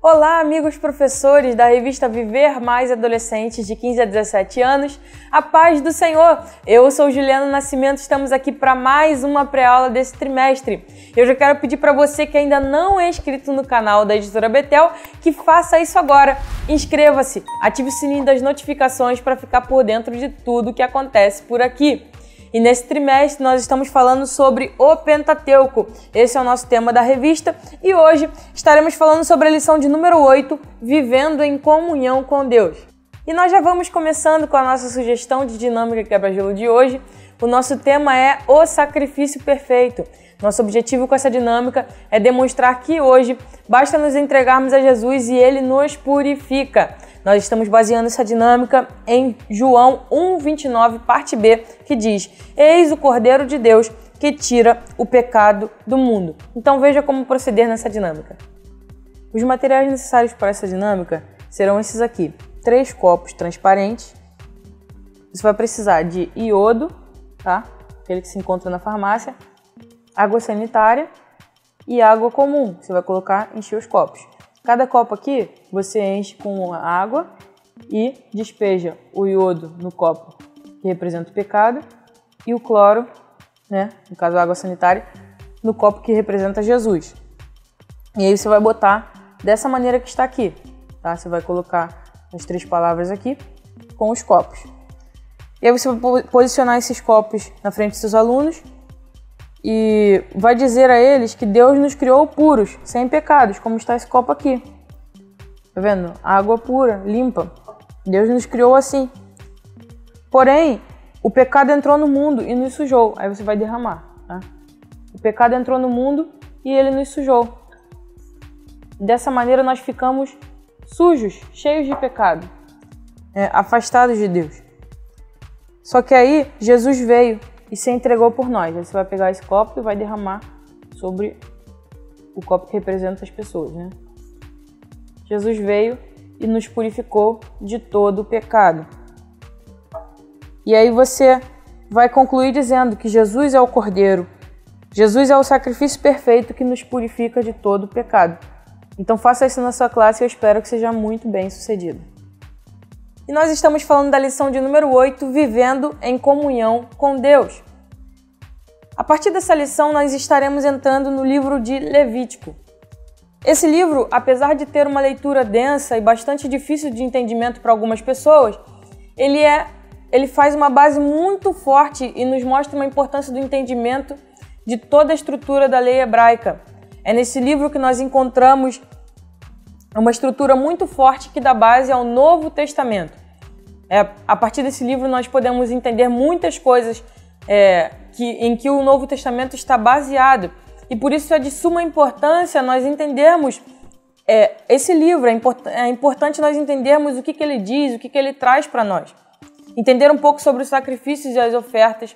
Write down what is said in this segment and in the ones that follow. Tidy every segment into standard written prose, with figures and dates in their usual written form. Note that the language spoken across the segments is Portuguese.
Olá, amigos professores da revista Viver Mais Adolescentes de 15 a 17 anos. A paz do Senhor! Eu sou Juliana Nascimento, estamos aqui para mais uma pré-aula desse trimestre. Eu já quero pedir para você que ainda não é inscrito no canal da Editora Betel, que faça isso agora. Inscreva-se, ative o sininho das notificações para ficar por dentro de tudo que acontece por aqui. E nesse trimestre nós estamos falando sobre o Pentateuco. Esse é o nosso tema da revista e hoje estaremos falando sobre a lição de número 8, Vivendo em Comunhão com Deus. E nós já vamos começando com a nossa sugestão de dinâmica quebra-gelo de hoje. O nosso tema é o sacrifício perfeito. Nosso objetivo com essa dinâmica é demonstrar que hoje basta nos entregarmos a Jesus e Ele nos purifica. Nós estamos baseando essa dinâmica em João 1:29, parte B, que diz: Eis o Cordeiro de Deus que tira o pecado do mundo. Então veja como proceder nessa dinâmica. Os materiais necessários para essa dinâmica serão esses aqui: 3 copos transparentes. Você vai precisar de iodo, tá? Aquele que se encontra na farmácia, água sanitária e água comum. Você vai colocar, encher os copos. Cada copo aqui você enche com água e despeja o iodo no copo que representa o pecado e o cloro, né, no caso a água sanitária, no copo que representa Jesus. E aí você vai botar dessa maneira que está aqui, tá? Você vai colocar as 3 palavras aqui com os copos. E aí você vai posicionar esses copos na frente dos seus alunos e vai dizer a eles que Deus nos criou puros, sem pecados, como está esse copo aqui. Tá vendo? Água pura, limpa. Deus nos criou assim. Porém, o pecado entrou no mundo e nos sujou. Aí você vai derramar, tá? O pecado entrou no mundo e ele nos sujou. Dessa maneira nós ficamos sujos, cheios de pecado, afastados de Deus. Só que aí Jesus veio e se entregou por nós. Aí você vai pegar esse copo e vai derramar sobre o copo que representa as pessoas, né? Jesus veio e nos purificou de todo o pecado. E aí você vai concluir dizendo que Jesus é o Cordeiro. Jesus é o sacrifício perfeito que nos purifica de todo o pecado. Então faça isso na sua classe e eu espero que seja muito bem sucedido. E nós estamos falando da lição de número 8, Vivendo em Comunhão com Deus. A partir dessa lição, nós estaremos entrando no livro de Levítico. Esse livro, apesar de ter uma leitura densa e bastante difícil de entendimento para algumas pessoas, ele faz uma base muito forte e nos mostra uma importância do entendimento de toda a estrutura da lei hebraica. É nesse livro que nós encontramos uma estrutura muito forte que dá base ao Novo Testamento. A partir desse livro nós podemos entender muitas coisas em que o Novo Testamento está baseado. E por isso é de suma importância nós entendermos esse livro. É importante nós entendermos o que ele diz, o que ele traz para nós. Entender um pouco sobre os sacrifícios e as ofertas,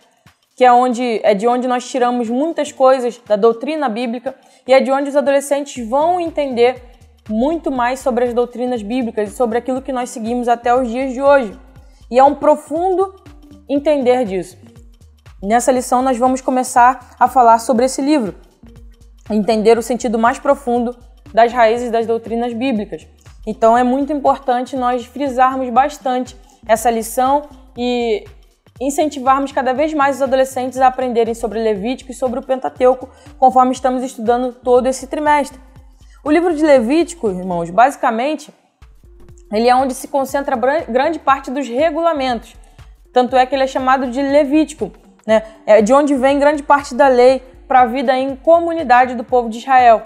que é de onde nós tiramos muitas coisas da doutrina bíblica e é de onde os adolescentes vão entender muito mais sobre as doutrinas bíblicas e sobre aquilo que nós seguimos até os dias de hoje. E é um profundo entender disso. Nessa lição nós vamos começar a falar sobre esse livro, entender o sentido mais profundo das raízes das doutrinas bíblicas. Então é muito importante nós frisarmos bastante essa lição e incentivarmos cada vez mais os adolescentes a aprenderem sobre Levítico e sobre o Pentateuco, conforme estamos estudando todo esse trimestre. O livro de Levítico, irmãos, basicamente, ele é onde se concentra grande parte dos regulamentos. Tanto é que ele é chamado de Levítico, né? É de onde vem grande parte da lei para a vida em comunidade do povo de Israel.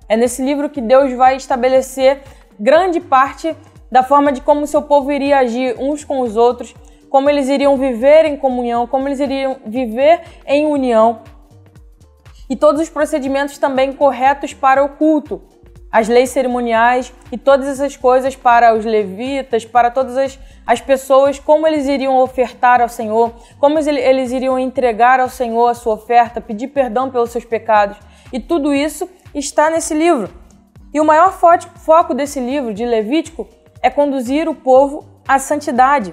É nesse livro que Deus vai estabelecer grande parte da forma de como o seu povo iria agir uns com os outros, como eles iriam viver em comunhão, como eles iriam viver em união e todos os procedimentos também corretos para o culto. As leis cerimoniais e todas essas coisas para os levitas, para todas as pessoas, como eles iriam ofertar ao Senhor, como eles iriam entregar ao Senhor a sua oferta, pedir perdão pelos seus pecados. E tudo isso está nesse livro. E o maior foco desse livro de Levítico é conduzir o povo à santidade.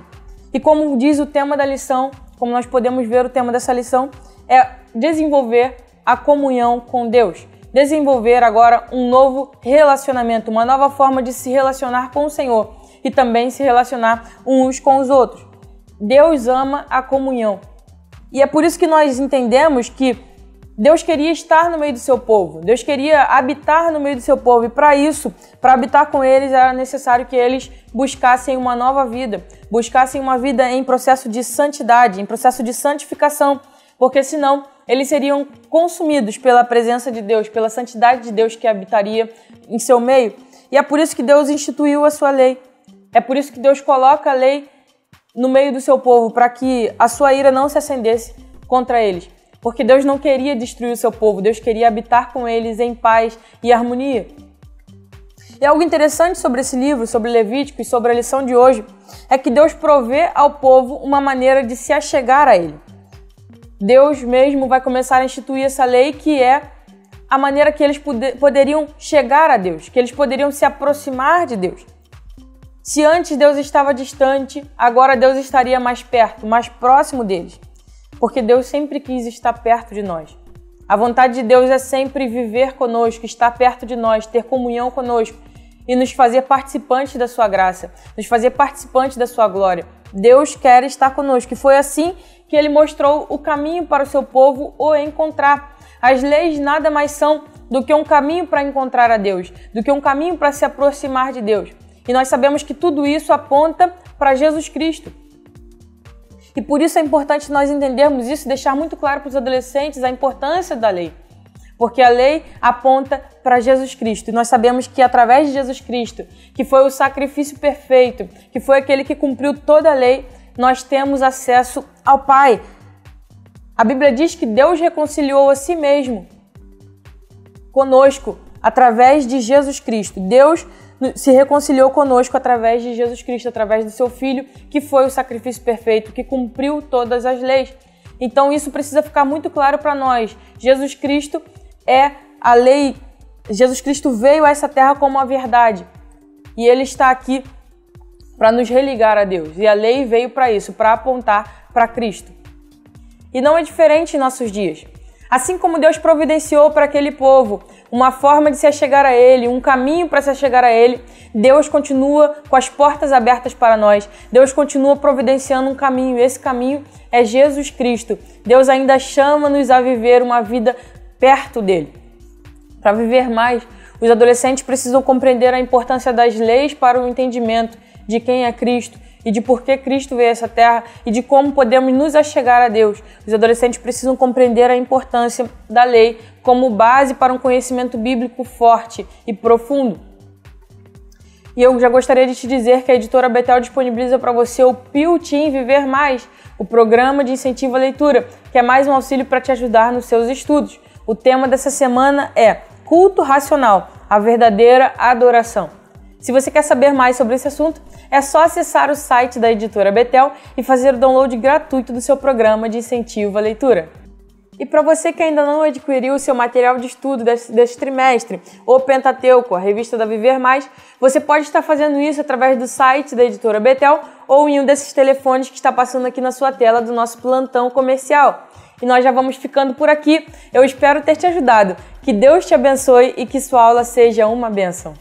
E como diz o tema da lição, como nós podemos ver o tema dessa lição, é desenvolver a comunhão com Deus. desenvolver agora um novo relacionamento, uma nova forma de se relacionar com o Senhor e também se relacionar uns com os outros. Deus ama a comunhão. E é por isso que nós entendemos que Deus queria estar no meio do seu povo, Deus queria habitar no meio do seu povo, e para isso, para habitar com eles, era necessário que eles buscassem uma nova vida, buscassem uma vida em processo de santidade, em processo de santificação, porque senão eles seriam consumidos pela presença de Deus, pela santidade de Deus que habitaria em seu meio. E é por isso que Deus instituiu a sua lei, é por isso que Deus coloca a lei no meio do seu povo, para que a sua ira não se acendesse contra eles. Porque Deus não queria destruir o seu povo, Deus queria habitar com eles em paz e harmonia. E algo interessante sobre esse livro, sobre Levítico e sobre a lição de hoje, é que Deus provê ao povo uma maneira de se achegar a Ele. Deus mesmo vai começar a instituir essa lei, que é a maneira que eles poderiam chegar a Deus, que eles poderiam se aproximar de Deus. Se antes Deus estava distante, agora Deus estaria mais perto, mais próximo deles. Porque Deus sempre quis estar perto de nós. A vontade de Deus é sempre viver conosco, estar perto de nós, ter comunhão conosco e nos fazer participantes da sua graça, nos fazer participantes da sua glória. Deus quer estar conosco, e foi assim que Ele mostrou o caminho para o seu povo o encontrar. As leis nada mais são do que um caminho para encontrar a Deus, do que um caminho para se aproximar de Deus. E nós sabemos que tudo isso aponta para Jesus Cristo. E por isso é importante nós entendermos isso, deixar muito claro para os adolescentes a importância da lei. Porque a lei aponta para Jesus Cristo. E nós sabemos que através de Jesus Cristo, que foi o sacrifício perfeito, que foi aquele que cumpriu toda a lei, nós temos acesso ao Pai. A Bíblia diz que Deus reconciliou a si mesmo conosco através de Jesus Cristo. Deus se reconciliou conosco através de Jesus Cristo, através do seu Filho, que foi o sacrifício perfeito, que cumpriu todas as leis. Então isso precisa ficar muito claro para nós. Jesus Cristo é a lei, Jesus Cristo veio a essa terra como a verdade. E Ele está aqui para nos religar a Deus. E a lei veio para isso, para apontar para Cristo. E não é diferente em nossos dias. Assim como Deus providenciou para aquele povo uma forma de se achegar a Ele, um caminho para se achegar a Ele, Deus continua com as portas abertas para nós. Deus continua providenciando um caminho, e esse caminho é Jesus Cristo. Deus ainda chama-nos a viver uma vida perto dEle. Para viver mais, os adolescentes precisam compreender a importância das leis para o entendimento de quem é Cristo e de por que Cristo veio a essa terra e de como podemos nos achegar a Deus. Os adolescentes precisam compreender a importância da lei como base para um conhecimento bíblico forte e profundo. E eu já gostaria de te dizer que a editora Betel disponibiliza para você o Pio Team Viver Mais, o programa de incentivo à leitura, que é mais um auxílio para te ajudar nos seus estudos. O tema dessa semana é Culto Racional, a verdadeira adoração. Se você quer saber mais sobre esse assunto, é só acessar o site da editora Betel e fazer o download gratuito do seu programa de incentivo à leitura. E para você que ainda não adquiriu o seu material de estudo desse trimestre, o Pentateuco, a revista da Viver Mais, você pode estar fazendo isso através do site da editora Betel ou em um desses telefones que está passando aqui na sua tela do nosso plantão comercial. E nós já vamos ficando por aqui. Eu espero ter te ajudado. Que Deus te abençoe e que sua aula seja uma bênção.